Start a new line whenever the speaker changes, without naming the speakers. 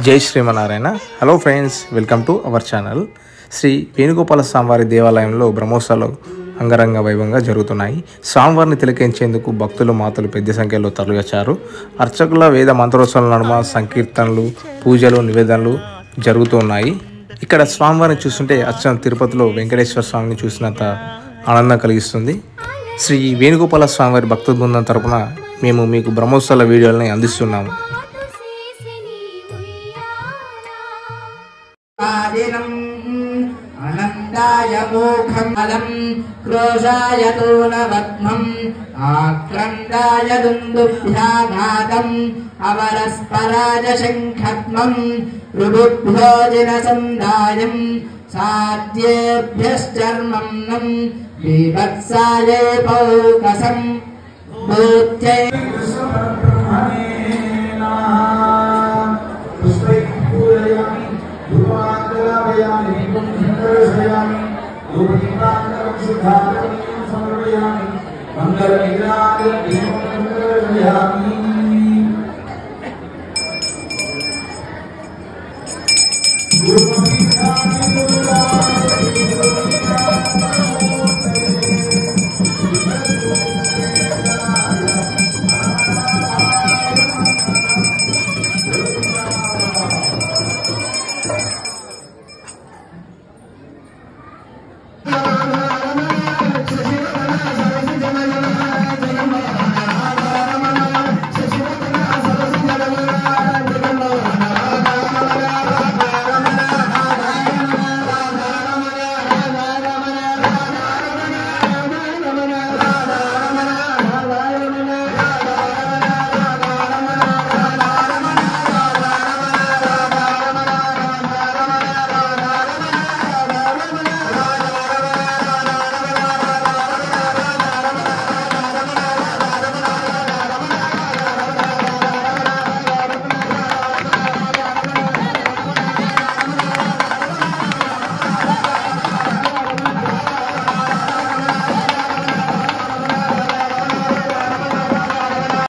జై శ్రీమన్నారాయణ. Hello friends, welcome to our channel. Shri Venugopala స్వామివారి దేవాలయంలో బ్రహ్మోత్సవాలు అంగరంగ వైభవంగా జరుగుతున్నాయి. స్వామివారిని తిలకించేందుకు భక్తులు మాతలు పెద్ద సంఖ్యలో తరలివచ్చారు. అర్చకుల వేద మంత్రోత్సవాల నడుమ సంకీర్తనలు, పూజలు, నివేదనలు జరుగుతున్నాయి. ఇక్కడ స్వామివారిని చూస్తుంటే అచ్చం తిరుపతిలో వెంకటేశ్వర స్వామిని చూసినంత ఆనందం కలిగిస్తుంది. శ్రీ వేణుగోపాల స్వామివారి భక్త బృందం తరపున మేము మీకు బ్రహ్మోత్సవాల వీడియోలని అందిస్తున్నాము.
అనందాయ మోఖమలం క్రోశాయ తూనవత్మం ఆక్రందాయ దుందుభ్యాఘాతం అవరస్పరాజ శంఖత్మం రుభుభ్యో జినసందాయం సాధ్యేభ్యశ్చర్మం నం బీభత్సాయ పౌకసం భూత్యై